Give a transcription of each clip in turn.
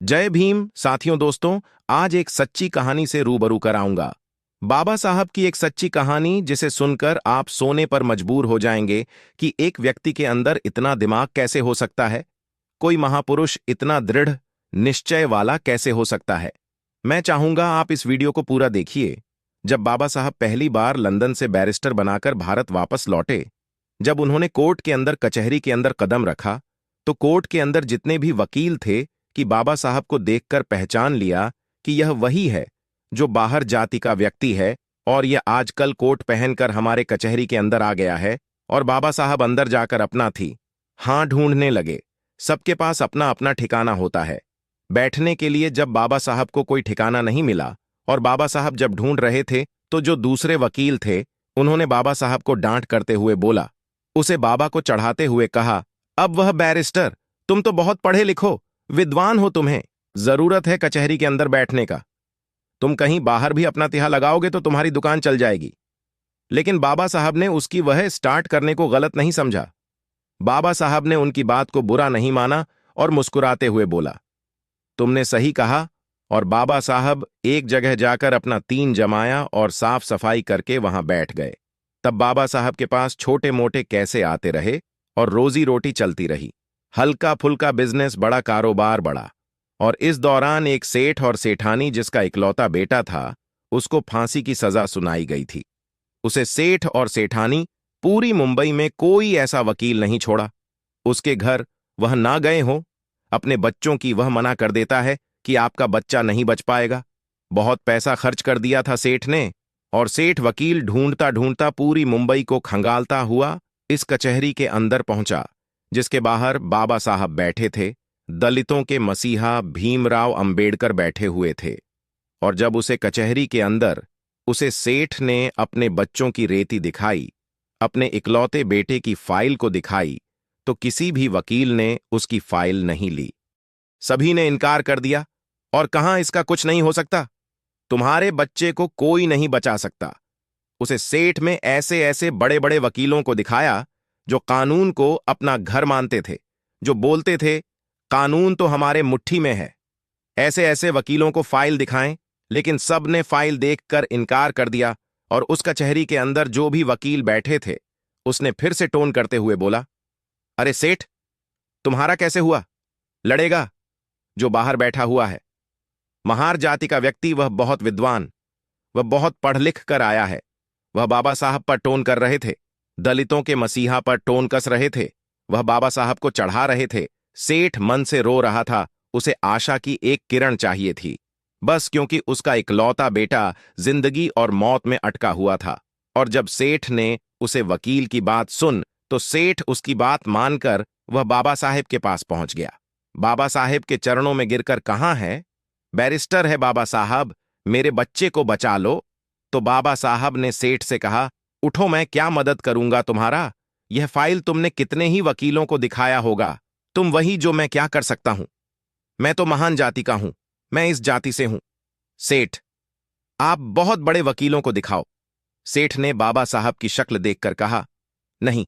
जय भीम साथियों दोस्तों। आज एक सच्ची कहानी से रूबरू कराऊंगा। बाबा साहब की एक सच्ची कहानी जिसे सुनकर आप सोने पर मजबूर हो जाएंगे कि एक व्यक्ति के अंदर इतना दिमाग कैसे हो सकता है। कोई महापुरुष इतना दृढ़ निश्चय वाला कैसे हो सकता है। मैं चाहूंगा आप इस वीडियो को पूरा देखिए। जब बाबा साहब पहली बार लंदन से बैरिस्टर बनाकर भारत वापस लौटे, जब उन्होंने कोर्ट के अंदर कचहरी के अंदर कदम रखा, तो कोर्ट के अंदर जितने भी वकील थे कि बाबा साहब को देखकर पहचान लिया कि यह वही है जो बाहर जाति का व्यक्ति है और यह आजकल कोट पहनकर हमारे कचहरी के अंदर आ गया है। और बाबा साहब अंदर जाकर अपना थी हाँ ढूंढने लगे। सबके पास अपना अपना ठिकाना होता है। बैठने के लिए जब बाबा साहब को कोई ठिकाना नहीं मिला और बाबा साहब जब ढूंढ रहे थे, तो जो दूसरे वकील थे उन्होंने बाबा साहब को डांट करते हुए बोला, उसे बाबा को चढ़ाते हुए कहा, अब वह बैरिस्टर, तुम तो बहुत पढ़े लिखो विद्वान हो, तुम्हें जरूरत है कचहरी के अंदर बैठने का। तुम कहीं बाहर भी अपना तिहा लगाओगे तो तुम्हारी दुकान चल जाएगी। लेकिन बाबा साहब ने उसकी वह स्टार्ट करने को गलत नहीं समझा। बाबा साहब ने उनकी बात को बुरा नहीं माना और मुस्कुराते हुए बोला, तुमने सही कहा। और बाबा साहब एक जगह जाकर अपना तीन जमाया और साफ सफाई करके वहां बैठ गए। तब बाबा साहब के पास छोटे मोटे कैसे आते रहे और रोजी रोटी चलती रही। हल्का फुल्का बिजनेस, बड़ा कारोबार बढ़ा। और इस दौरान एक सेठ और सेठानी जिसका इकलौता बेटा था, उसको फांसी की सजा सुनाई गई थी। उसे सेठ और सेठानी पूरी मुंबई में कोई ऐसा वकील नहीं छोड़ा। उसके घर वह ना गए हो, अपने बच्चों की वह मना कर देता है कि आपका बच्चा नहीं बच पाएगा। बहुत पैसा खर्च कर दिया था सेठ ने, और सेठ वकील ढूंढता ढूंढता पूरी मुंबई को खंगालता हुआ इस कचहरी के अंदर पहुंचा, जिसके बाहर बाबा साहब बैठे थे। दलितों के मसीहा भीमराव अंबेडकर बैठे हुए थे। और जब उसे कचहरी के अंदर उसे सेठ ने अपने बच्चों की रेती दिखाई, अपने इकलौते बेटे की फाइल को दिखाई, तो किसी भी वकील ने उसकी फाइल नहीं ली। सभी ने इनकार कर दिया और कहा, इसका कुछ नहीं हो सकता, तुम्हारे बच्चे को कोई नहीं बचा सकता। उसे सेठ में ऐसे ऐसे बड़े बड़े वकीलों को दिखाया जो कानून को अपना घर मानते थे, जो बोलते थे कानून तो हमारे मुट्ठी में है। ऐसे ऐसे वकीलों को फाइल दिखाएं, लेकिन सब ने फाइल देखकर इनकार कर दिया। और उस कचहरी के अंदर जो भी वकील बैठे थे, उसने फिर से टोन करते हुए बोला, अरे सेठ, तुम्हारा कैसे हुआ? लड़ेगा जो बाहर बैठा हुआ है। महार जाति का व्यक्ति, वह बहुत विद्वान, वह बहुत पढ़ लिख कर आया है। वह बाबा साहब पर टोन कर रहे थे, दलितों के मसीहा पर टोन कस रहे थे, वह बाबा साहब को चढ़ा रहे थे। सेठ मन से रो रहा था। उसे आशा की एक किरण चाहिए थी, बस क्योंकि उसका इकलौता बेटा जिंदगी और मौत में अटका हुआ था। और जब सेठ ने उसे वकील की बात सुन, तो सेठ उसकी बात मानकर वह बाबा साहेब के पास पहुंच गया। बाबा साहेब के चरणों में गिरकर, कहाँ है? बैरिस्टर है बाबा साहब, मेरे बच्चे को बचा लो। तो बाबा साहब ने सेठ से कहा, उठो, मैं क्या मदद करूंगा तुम्हारा? यह फाइल तुमने कितने ही वकीलों को दिखाया होगा, तुम वही जो मैं क्या कर सकता हूं। मैं तो महान जाति का हूं, मैं इस जाति से हूं। सेठ, आप बहुत बड़े वकीलों को दिखाओ। सेठ ने बाबा साहब की शक्ल देखकर कहा, नहीं,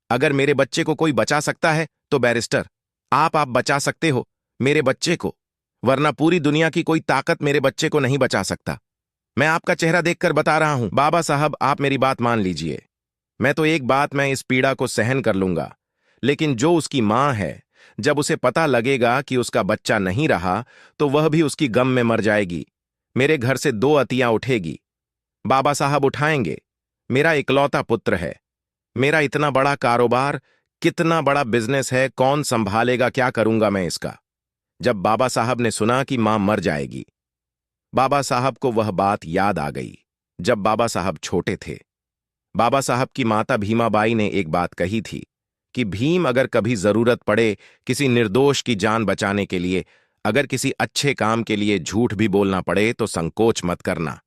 अगर मेरे बच्चे को कोई बचा सकता है तो बैरिस्टर आप बचा सकते हो मेरे बच्चे को, वरना पूरी दुनिया की कोई ताकत मेरे बच्चे को नहीं बचा सकता। मैं आपका चेहरा देखकर बता रहा हूं। बाबा साहब, आप मेरी बात मान लीजिए। मैं तो एक बात, मैं इस पीड़ा को सहन कर लूंगा, लेकिन जो उसकी मां है, जब उसे पता लगेगा कि उसका बच्चा नहीं रहा, तो वह भी उसकी गम में मर जाएगी। मेरे घर से दो अतियां उठेगी। बाबा साहब उठाएंगे। मेरा इकलौता पुत्र है। मेरा इतना बड़ा कारोबार, कितना बड़ा बिजनेस है, कौन संभालेगा? क्या करूंगा मैं इसका? जब बाबा साहब ने सुना कि मां मर जाएगी, बाबा साहब को वह बात याद आ गई जब बाबा साहब छोटे थे। बाबा साहब की माता भीमाबाई ने एक बात कही थी कि भीम, अगर कभी जरूरत पड़े किसी निर्दोष की जान बचाने के लिए, अगर किसी अच्छे काम के लिए झूठ भी बोलना पड़े तो संकोच मत करना।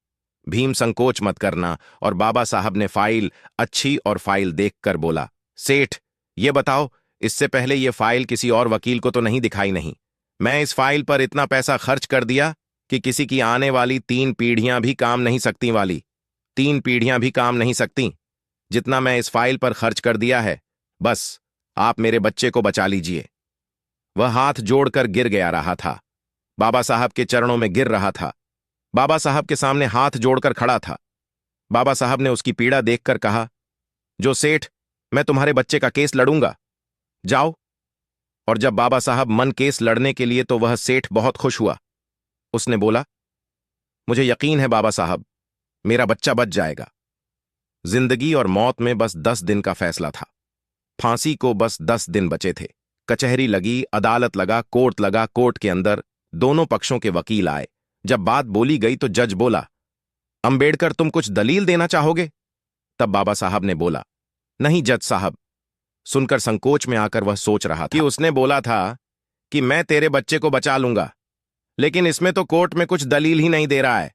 भीम, संकोच मत करना। और बाबा साहब ने फाइल अच्छी और फाइल देखकर बोला, सेठ, ये बताओ, इससे पहले ये फाइल किसी और वकील को तो नहीं दिखाई? नहीं, मैं इस फाइल पर इतना पैसा खर्च कर दिया कि किसी की आने वाली 3 पीढ़ियां भी काम नहीं सकती, वाली 3 पीढ़ियां भी काम नहीं सकती, जितना मैं इस फाइल पर खर्च कर दिया है। बस आप मेरे बच्चे को बचा लीजिए। वह हाथ जोड़कर गिर गया रहा था। बाबा साहब के चरणों में गिर रहा था। बाबा साहब के सामने हाथ जोड़कर खड़ा था। बाबा साहब ने उसकी पीड़ा देखकर कहा, जो सेठ, मैं तुम्हारे बच्चे का केस लड़ूंगा, जाओ। और जब बाबा साहब मन केस लड़ने के लिए तो वह सेठ बहुत खुश हुआ। उसने बोला, मुझे यकीन है बाबा साहब, मेरा बच्चा बच जाएगा। जिंदगी और मौत में बस 10 दिन का फैसला था। फांसी को बस 10 दिन बचे थे। कचहरी लगी, अदालत लगा, कोर्ट लगा। कोर्ट के अंदर दोनों पक्षों के वकील आए। जब बात बोली गई तो जज बोला, अंबेडकर, तुम कुछ दलील देना चाहोगे? तब बाबा साहब ने बोला, नहीं जज साहब। सुनकर संकोच में आकर वह सोच रहा था कि उसने बोला था कि मैं तेरे बच्चे को बचा लूंगा, लेकिन इसमें तो कोर्ट में कुछ दलील ही नहीं दे रहा है।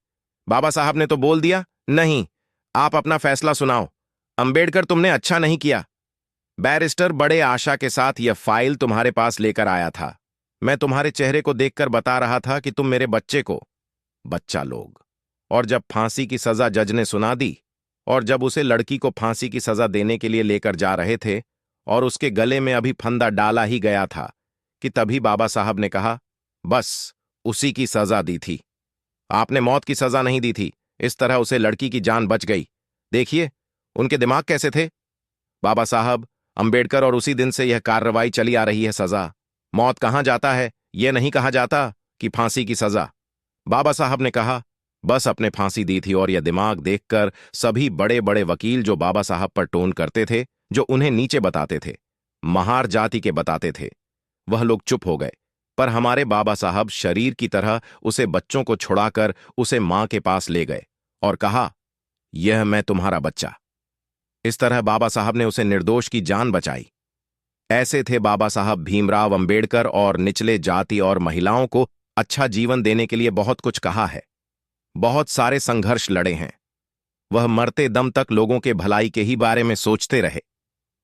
बाबा साहब ने तो बोल दिया, नहीं, आप अपना फैसला सुनाओ। अंबेडकर, तुमने अच्छा नहीं किया। बैरिस्टर बड़े आशा के साथ यह फाइल तुम्हारे पास लेकर आया था। मैं तुम्हारे चेहरे को देखकर बता रहा था कि तुम मेरे बच्चे को बच्चा लोग। और जब फांसी की सजा जज ने सुना दी और जब उसे लड़की को फांसी की सजा देने के लिए लेकर जा रहे थे और उसके गले में अभी फंदा डाला ही गया था कि तभी बाबा साहब ने कहा, बस उसी की सजा दी थी, आपने मौत की सजा नहीं दी थी। इस तरह उसे लड़की की जान बच गई। देखिए उनके दिमाग कैसे थे। बाबा साहब, अंबेडकर, और उसी दिन से यह कार्रवाई चली आ रही है। सजा मौत कहां जाता है, यह नहीं कहा जाता कि फांसी की सजा। बाबा साहब ने कहा, बस अपने फांसी दी थी। और यह दिमाग देखकर सभी बड़े बड़े वकील जो बाबा साहब पर टोन करते थे, जो उन्हें नीचे बताते थे, महार जाति के बताते थे, वह लोग चुप हो गए। पर हमारे बाबा साहब शरीर की तरह उसे बच्चों को छुड़ाकर उसे मां के पास ले गए और कहा, यह मैं तुम्हारा बच्चा। इस तरह बाबा साहब ने उसे निर्दोष की जान बचाई। ऐसे थे बाबा साहब भीमराव अंबेडकर, और निचले जाति और महिलाओं को अच्छा जीवन देने के लिए बहुत कुछ कहा है, बहुत सारे संघर्ष लड़े हैं। वह मरते दम तक लोगों के भलाई के ही बारे में सोचते रहे।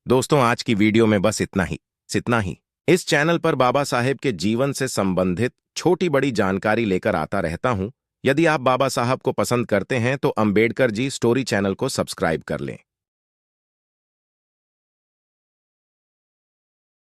दोस्तों, आज की वीडियो में बस इतना ही। इस चैनल पर बाबा साहेब के जीवन से संबंधित छोटी बड़ी जानकारी लेकर आता रहता हूं। यदि आप बाबा साहब को पसंद करते हैं तो अंबेडकर जी स्टोरी चैनल को सब्सक्राइब कर लें।